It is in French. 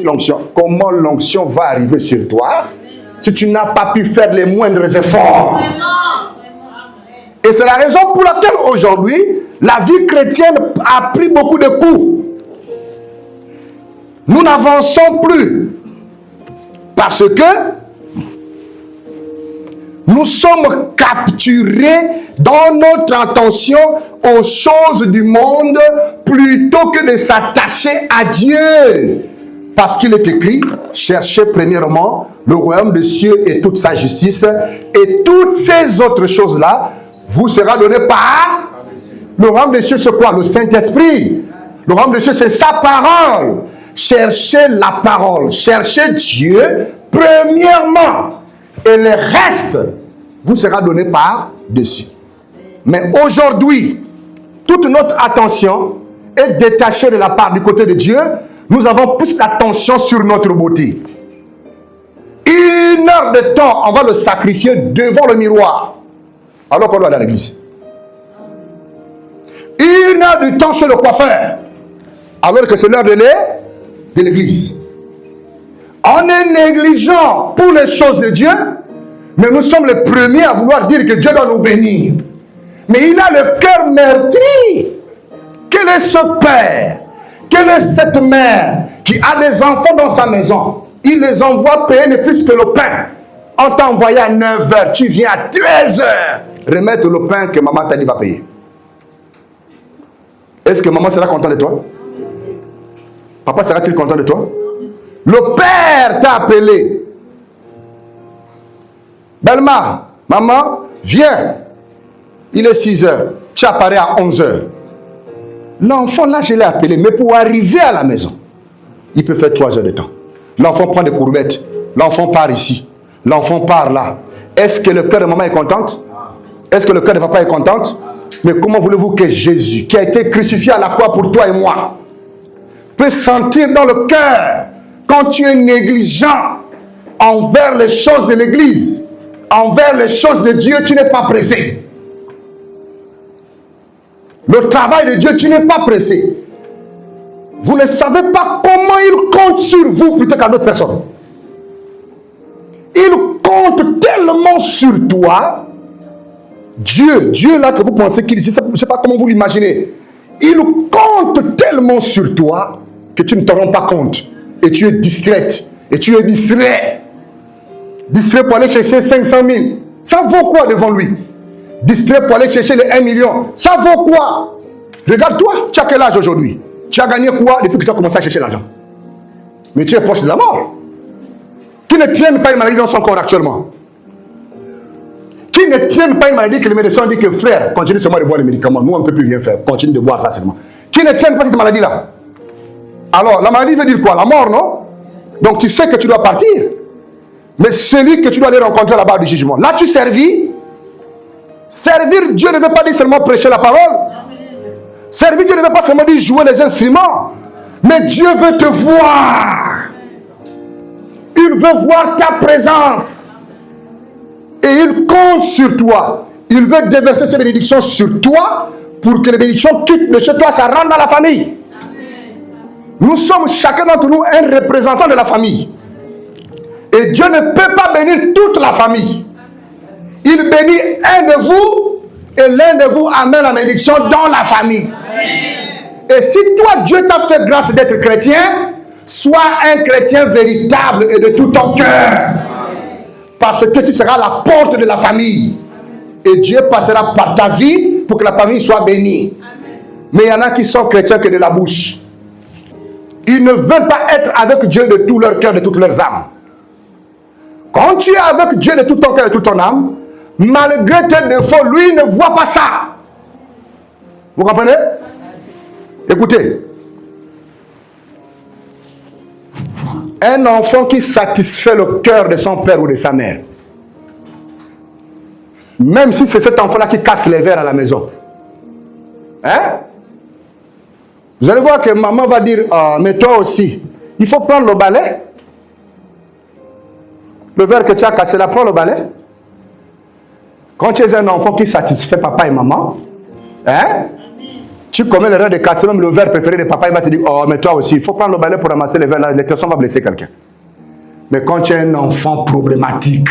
l'onction. Comment l'onction va arriver sur toi si tu n'as pas pu faire les moindres efforts? Et c'est la raison pour laquelle aujourd'hui, la vie chrétienne a pris beaucoup de coups. Nous n'avançons plus parce que nous sommes capturés dans notre attention aux choses du monde plutôt que de s'attacher à Dieu. Parce qu'il est écrit, cherchez premièrement le royaume des cieux et toute sa justice, et toutes ces autres choses-là vous sera donné par le royaume des cieux. C'est quoi? Le Saint-Esprit. Le royaume des cieux, c'est sa parole. Cherchez la parole, cherchez Dieu premièrement, et le reste vous sera donné par-dessus. Mais aujourd'hui, toute notre attention est détachée de la part du côté de Dieu. Nous avons plus l'attention sur notre beauté. 1 heure de temps, on va le sacrifier devant le miroir, alors qu'on doit aller à l'église. 1 heure de temps chez le coiffeur, alors que c'est l'heure de l'église. On est négligent pour les choses de Dieu, mais nous sommes les premiers à vouloir dire que Dieu doit nous bénir. Mais il a le cœur meurtri. Quel est ce père? Quelle est cette mère qui a des enfants dans sa maison? Il les envoie payer ne fût-ce que le pain. On t'a envoyé à 9h, tu viens à 13h remettre le pain que maman t'a dit va payer. Est-ce que maman sera content de toi? Papa sera-t-il content de toi? Le père t'a appelé. Belma, maman, viens. Il est 6h. Tu apparais à 11h. L'enfant, là, je l'ai appelé. Mais pour arriver à la maison, il peut faire 3 heures de temps. L'enfant prend des courbettes. L'enfant part ici. L'enfant part là. Est-ce que le cœur de maman est contente? Est-ce que le cœur de papa est contente? Mais comment voulez-vous que Jésus, qui a été crucifié à la croix pour toi et moi, peut sentir dans le cœur quand tu es négligent envers les choses de l'église, envers les choses de Dieu, tu n'es pas pressé. Le travail de Dieu, tu n'es pas pressé. Vous ne savez pas comment il compte sur vous plutôt qu'à d'autres personnes. Il compte tellement sur toi. Dieu là que vous pensez qu'il existe, je ne sais pas comment vous l'imaginez. Il compte tellement sur toi que tu ne te rends pas compte. Et tu es discrète. Et tu es distrait. Distrait pour aller chercher 500 000. Ça vaut quoi devant lui? Distrait pour aller chercher les 1 million. Ça vaut quoi? Regarde-toi, tu as quel âge aujourd'hui? Tu as gagné quoi depuis que tu as commencé à chercher l'argent? Mais tu es proche de la mort. Qui ne tienne pas une maladie dans son corps actuellement? Qui ne tienne pas une maladie que le médecin dit que frère, continue seulement de boire les médicaments. Nous, on ne peut plus rien faire. Continue de boire ça seulement. Qui ne tienne pas cette maladie-là? Alors, la maladie veut dire quoi? La mort, non? Donc, tu sais que tu dois partir. Mais celui que tu dois aller rencontrer là-bas du jugement, là, tu servis. Servir Dieu ne veut pas dire seulement prêcher la parole. Servir Dieu ne veut pas seulement dire jouer les instruments. Mais Dieu veut te voir. Il veut voir ta présence. Et il compte sur toi. Il veut déverser ses bénédictions sur toi pour que les bénédictions quittent de chez toi, ça rentre dans la famille. Nous sommes chacun d'entre nous un représentant de la famille. Et Dieu ne peut pas bénir toute la famille. Il bénit un de vous et l'un de vous amène la bénédiction dans la famille. Et si toi, Dieu t'a fait grâce d'être chrétien, sois un chrétien véritable et de tout ton cœur. Parce que tu seras la porte de la famille. Et Dieu passera par ta vie pour que la famille soit bénie. Mais il y en a qui sont chrétiens que de la bouche. Ils ne veulent pas être avec Dieu de tout leur cœur, de toutes leurs âmes. Quand tu es avec Dieu de tout ton cœur et de toute ton âme, malgré tes défauts, lui ne voit pas ça. Vous comprenez? Écoutez. Un enfant qui satisfait le cœur de son père ou de sa mère, même si c'est cet enfant-là qui casse les verres à la maison, hein? Vous allez voir que maman va dire, mais toi aussi, il faut prendre le balai. Le verre que tu as cassé là, prends le balai. Quand tu es un enfant qui satisfait papa et maman, hein? Tu commets l'erreur de casser même le verre préféré de papa, il va te dire, oh, mais toi aussi, il faut prendre le balai pour ramasser les verres là, l'intention va blesser quelqu'un. Mais quand tu es un enfant problématique,